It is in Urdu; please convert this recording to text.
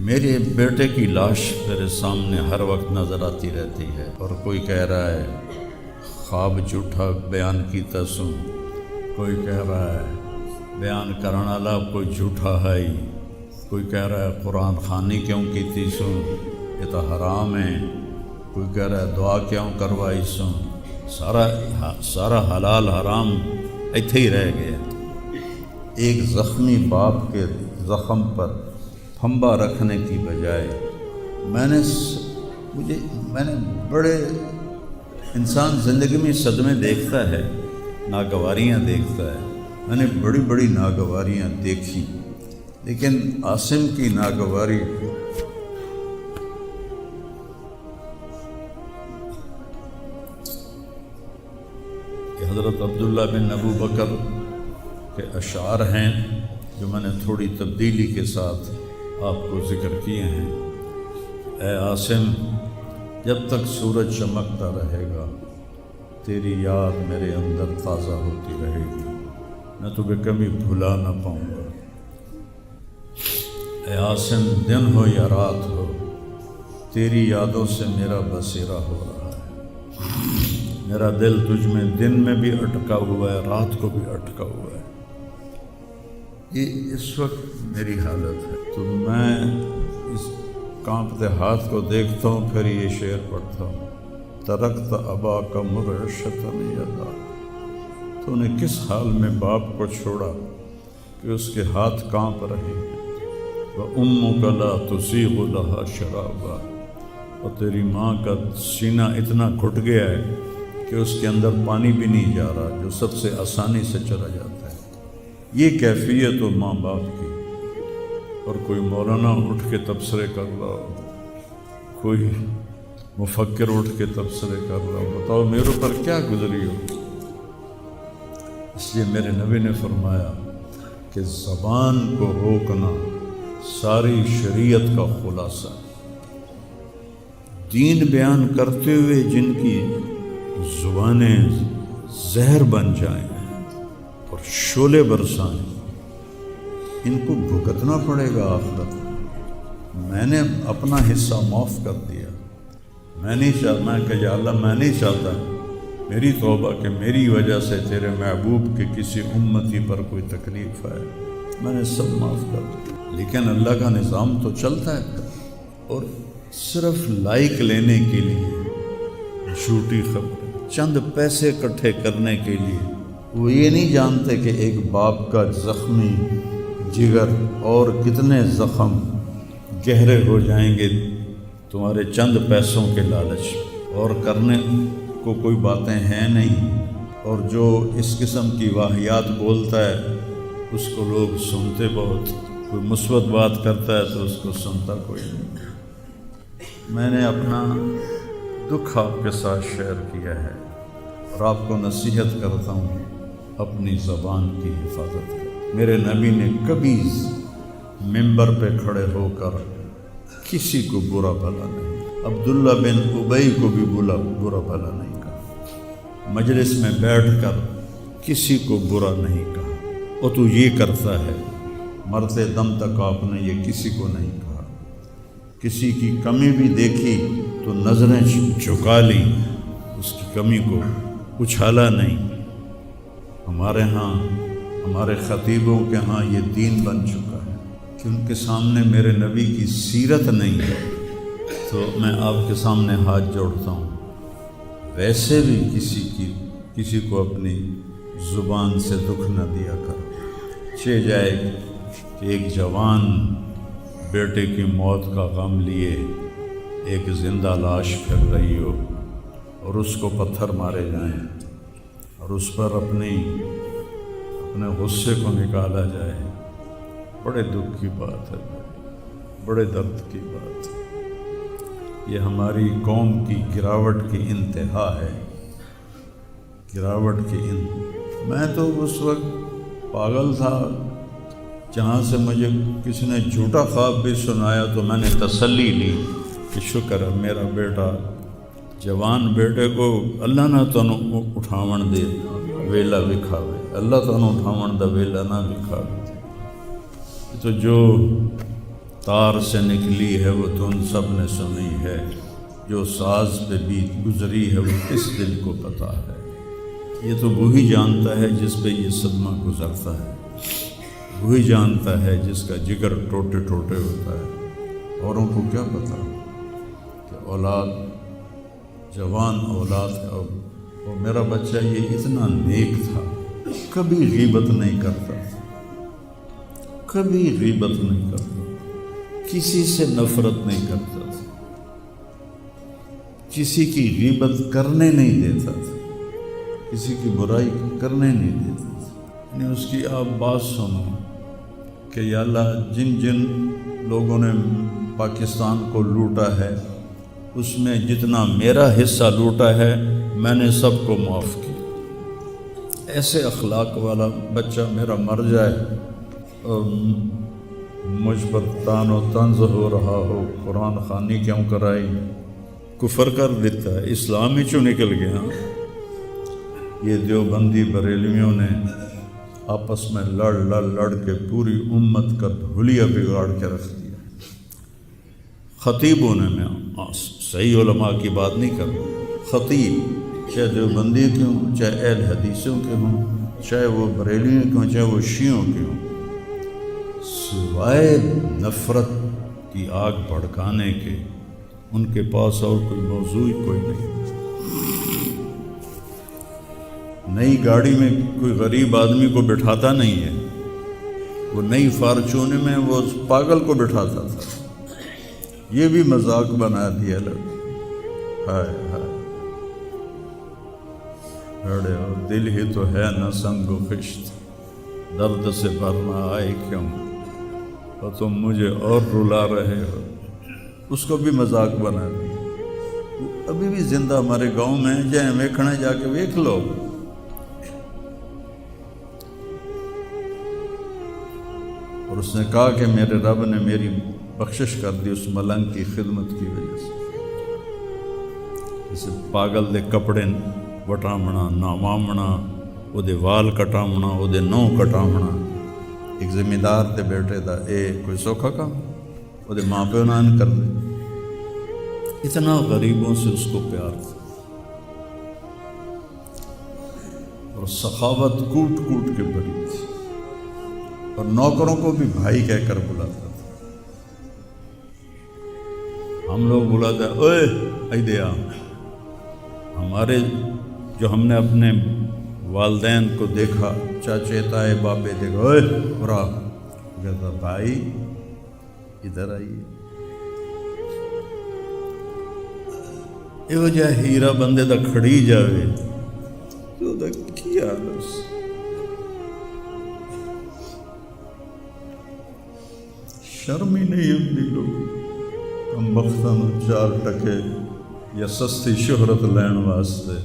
میرے بیٹے کی لاش میرے سامنے ہر وقت نظر آتی رہتی ہے، اور کوئی کہہ رہا ہے خواب جھوٹا بیان کیتا سوں، کوئی کہہ رہا ہے بیان کرنے والا کوئی جھوٹا ہے ہی، کوئی کہہ رہا ہے قرآن خوانی کیوں کیتی سوں، یہ تو حرام ہے، کوئی کہہ رہا ہے دعا کیوں کروائی سوں۔ سارا حلال حرام ایتھے ہی رہ گیا۔ ایک زخمی باپ کے زخم پر پھنبا رکھنے کی بجائے میں نے بڑے انسان زندگی میں صدمے دیکھتا ہے، ناگواریاں دیکھتا ہے، میں نے بڑی بڑی ناگواریاں دیکھی، لیکن عاصم کی ناگواری حضرت عبداللہ بن ابو بکر کے اشعار ہیں جو میں نے تھوڑی تبدیلی کے ساتھ آپ کو ذکر کیے ہیں۔ اے عاصم، جب تک سورج چمکتا رہے گا تیری یاد میرے اندر تازہ ہوتی رہے گی، میں تمہیں کبھی بھلا نہ پاؤں گا۔ اے عاصم، دن ہو یا رات ہو تیری یادوں سے میرا بسیرا ہو رہا ہے، میرا دل تجھ میں دن میں بھی اٹکا ہوا ہے، رات کو بھی اٹکا ہوا ہے۔ یہ اس وقت میری حالت ہے، تو میں اس کانپتے ہاتھ کو دیکھتا ہوں، پھر یہ شعر پڑھتا ہوں۔ ترکت اباک مرعشۃ یدا، تو نے کس حال میں باپ کو چھوڑا کہ اس کے ہاتھ کانپ رہے ہیں۔ وَأُمُّكَ لَا تُسِيغُ لَهَا شَرَابًا، اور تیری ماں کا سینہ اتنا گھٹ گیا ہے کہ اس کے اندر پانی بھی نہیں جا رہا، جو سب سے آسانی سے چلا جاتا ہے۔ یہ کیفیت ہو ماں باپ کی، اور کوئی مولانا اٹھ کے تبصرے کر رہا ہو، کوئی مفکر اٹھ کے تبصرے کر رہا ہو، بتاؤ میرے اوپر کیا گزری ہو۔ اس لیے میرے نبی نے فرمایا کہ زبان کو روکنا ساری شریعت کا خلاصہ ہے۔ دین بیان کرتے ہوئے جن کی زبانیں زہر بن جائیں اور شعلے برسائیں، ان کو بھگتنا پڑے گا آخرت میں۔ میں نے اپنا حصہ معاف کر دیا، میں نہیں چاہتا کہ یا اللہ میں نہیں چاہتا میری توبہ کہ میری وجہ سے تیرے محبوب کے کسی امتی پر کوئی تکلیف ہے، میں نے سب معاف کر دیا۔ لیکن اللہ کا نظام تو چلتا ہے، اور صرف لائک لینے کے لیے جھوٹی خبر، چند پیسے اکٹھے کرنے کے لیے، وہ یہ نہیں جانتے کہ ایک باپ کا زخمی جگر اور کتنے زخم گہرے ہو جائیں گے تمہارے چند پیسوں کے لالچ، اور کرنے کو کوئی باتیں ہیں نہیں، اور جو اس قسم کی واہیات بولتا ہے اس کو لوگ سنتے بہت، کوئی مثبت بات کرتا ہے تو اس کو سنتا کوئی نہیں۔ میں نے اپنا دکھ آپ کے ساتھ شیئر کیا ہے، اور آپ کو نصیحت کرتا ہوں اپنی زبان کی حفاظت کریں۔ میرے نبی نے کبھی ممبر پہ کھڑے ہو کر کسی کو برا بھلا نہیں، عبداللہ بن ابی کو بھی برا بھلا نہیں کہا، مجلس میں بیٹھ کر کسی کو برا نہیں کہا، اور تو یہ کرتا ہے، مرتے دم تک آپ نے یہ کسی کو نہیں کہا۔ کسی کی کمی بھی دیکھی تو نظریں جھکا لی، اس کی کمی کو اچھالا نہیں۔ ہمارے ہاں، ہمارے خطیبوں کے ہاں یہ دین بن چکا ہے کہ ان کے سامنے میرے نبی کی سیرت نہیں ہے، تو میں آپ کے سامنے ہاتھ جوڑتا ہوں، ویسے بھی کسی کو اپنی زبان سے دکھ نہ دیا کر۔ چہ جائے کہ ایک جوان بیٹے کی موت کا غم لیے ایک زندہ لاش پھر رہی ہو، اور اس کو پتھر مارے جائیں، اور اس پر اپنے غصے کو نکالا جائے، بڑے دکھ کی بات ہے، بڑے درد کی بات ہے۔ یہ ہماری قوم کی گراوٹ کی انتہا ہے، گراوٹ کی میں تو اس وقت پاگل تھا، جہاں سے مجھے کسی نے جھوٹا خواب بھی سنایا تو میں نے تسلی لی کہ شکر ہے میرا بیٹا، جوان بیٹے کو اللہ نہ تنوں اٹھاون دے ویلا وکھاوے، اللہ تنوں اٹھاون دا ویلا نہ وکھاوے۔ تو جو تار سے نکلی ہے وہ دھن سب نے سنی ہے، جو ساز پہ بیت گزری ہے وہ کس دل کو پتہ ہے۔ یہ تو وہی جانتا ہے جس پہ یہ صدمہ گزرتا ہے، وہی جانتا ہے جس کا جگر ٹوٹے ٹوٹے ہوتا ہے۔ اوروں کو کیا پتہ کہ اولاد، جوان اولاد کا وہ میرا بچہ یہ اتنا نیک تھا، کبھی غیبت نہیں کرتا تھا، کبھی غیبت نہیں کرتا، کسی سے نفرت نہیں کرتا تھا، کسی کی غیبت کرنے نہیں دیتا تھا، کسی کی برائی کرنے نہیں دیتا تھا۔ یعنی اس کی آپ بات سنو کہ یا اللہ جن جن لوگوں نے پاکستان کو لوٹا ہے اس میں جتنا میرا حصہ لوٹا ہے میں نے سب کو معاف کیا۔ ایسے اخلاق والا بچہ میرا مر جائے اور مجھ پر تان و طنز ہو رہا ہو، قرآن خوانی کیوں کرائی، کفر کر دیتا ہے، اسلام ہی چوں نکل گیا۔ یہ دیوبندی بریلویوں نے آپس میں لڑ کے پوری امت کا دھولیا بگاڑ کے رکھ دیا۔ خطیبوں نے، میں صحیح علماء کی بات نہیں کر رہا، خطیب چاہے دیوبندی کے ہوں، چاہے اہل حدیثوں کے ہوں، چاہے وہ بریلیوں کے ہوں، چاہے وہ شیعوں کے ہوں، سوائے نفرت کی آگ بھڑکانے کے ان کے پاس اور کوئی موضوع کوئی نہیں۔ نئی گاڑی میں کوئی غریب آدمی کو بٹھاتا نہیں ہے، وہ نئی فارچون میں وہ اس پاگل کو بٹھاتا تھا۔ یہ بھی مذاق بنا دیا لوگ۔ ہائے ہائے بڑے اور دل ہی تو ہے نہ سنگ و خشت، درد سے بھرنا آئے کیوں، اور تم مجھے اور رلا رہے ہو۔ اس کو بھی مذاق بنا دیا۔ ابھی بھی زندہ ہمارے گاؤں میں جائیں ویکھنا، جا کے ویکھ لو۔ اور اس نے کہا کہ میرے رب نے میری بخشش کر دی اس ملنگ کی خدمت کی وجہ سے۔ اسے پاگل دے کپڑے وٹامنا، ناوامنا، وہ دے وال کٹامنا، وہ دے نو کٹامنا، ایک زمیندار دے بیٹے دا اے کوئی سوکھا کام، وہ دے ماں پیو نان کر دے۔ اتنا غریبوں سے اس کو پیار تھا، اور سخاوت کوٹ کوٹ کے بھری تھی، اور نوکروں کو بھی بھائی کہہ کر بلاتا تھا۔ ہم لوگ بلاتے ہیں اوئے ایدیا، ہمارے جو ہم نے اپنے والدین کو دیکھا، چاچے تائے باپے دیکھا، اوئے برا کہتا بھائی ادھر آئیے۔ یہ وجہ ہیرا بندے دا کھڑی جاوے تو دا کیا بس شرم ہی نہیں ہوندی لوگ ہم بختاں چار ٹکے یا سستی شہرت لین واسطے